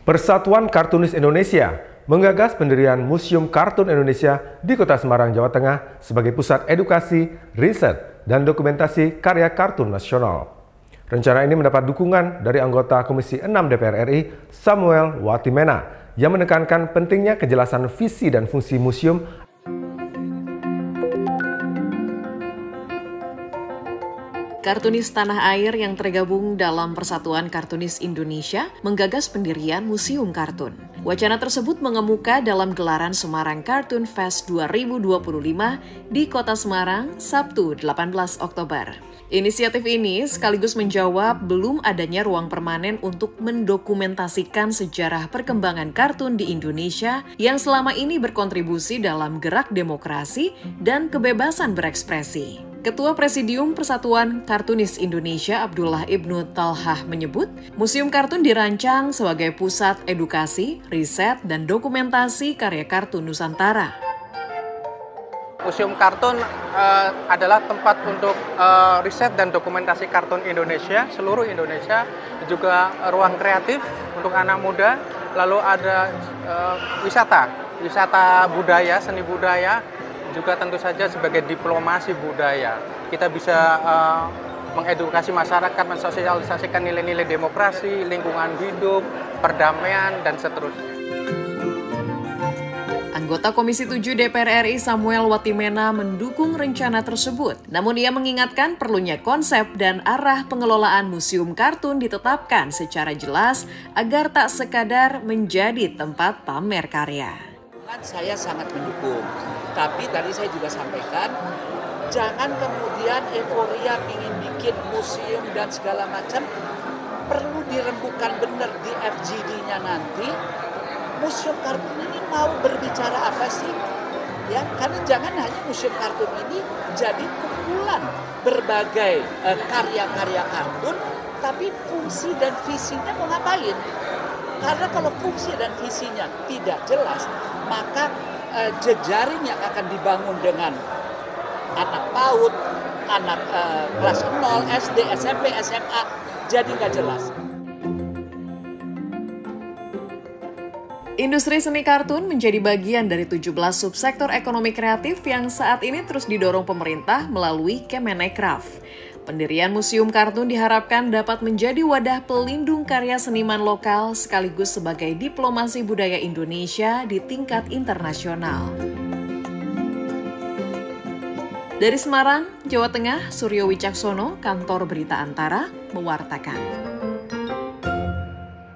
Persatuan Kartunis Indonesia menggagas pendirian Museum Kartun Indonesia di Kota Semarang, Jawa Tengah sebagai pusat edukasi, riset, dan dokumentasi karya kartun nasional. Rencana ini mendapat dukungan dari anggota Komisi 6 DPR RI, Samuel Watimena, yang menekankan pentingnya kejelasan visi dan fungsi museum. Kartunis tanah air yang tergabung dalam Persatuan Kartunis Indonesia menggagas pendirian Museum Kartun. Wacana tersebut mengemuka dalam gelaran Semarang Cartoon Fest 2025 di Kota Semarang, Sabtu 18 Oktober. Inisiatif ini sekaligus menjawab belum adanya ruang permanen untuk mendokumentasikan sejarah perkembangan kartun di Indonesia yang selama ini berkontribusi dalam gerak demokrasi dan kebebasan berekspresi. Ketua Presidium Persatuan Kartunis Indonesia Abdullah Ibnu Talhah menyebut, Museum Kartun dirancang sebagai pusat edukasi, riset, dan dokumentasi karya kartun Nusantara. Museum Kartun adalah tempat untuk riset dan dokumentasi kartun Indonesia, seluruh Indonesia, juga ruang kreatif untuk anak muda, lalu ada wisata budaya, seni budaya, juga tentu saja sebagai diplomasi budaya. Kita bisa mengedukasi masyarakat, mensosialisasikan nilai-nilai demokrasi, lingkungan hidup, perdamaian, dan seterusnya. Anggota Komisi 7 DPR RI Samuel Watimena mendukung rencana tersebut. Namun ia mengingatkan perlunya konsep dan arah pengelolaan Museum Kartun ditetapkan secara jelas agar tak sekadar menjadi tempat pamer karya. Saya sangat mendukung, tapi tadi saya juga sampaikan, jangan kemudian euforia ingin bikin museum dan segala macam, perlu dirembukan benar di FGD-nya nanti. Museum Kartun ini mau berbicara apa sih? Ya, karena jangan hanya Museum Kartun ini jadi kumpulan berbagai karya-karya kartun, tapi fungsi dan visinya mau ngapain? Karena kalau fungsi dan visinya tidak jelas, maka jejaring yang akan dibangun dengan anak PAUD, anak kelas 0, SD, SMP, SMA, jadi nggak jelas. Industri seni kartun menjadi bagian dari 17 subsektor ekonomi kreatif yang saat ini terus didorong pemerintah melalui Kemenparekraf. Pendirian Museum Kartun diharapkan dapat menjadi wadah pelindung karya seniman lokal sekaligus sebagai diplomasi budaya Indonesia di tingkat internasional. Dari Semarang, Jawa Tengah, Suryo Wicaksono, Kantor Berita Antara, mewartakan.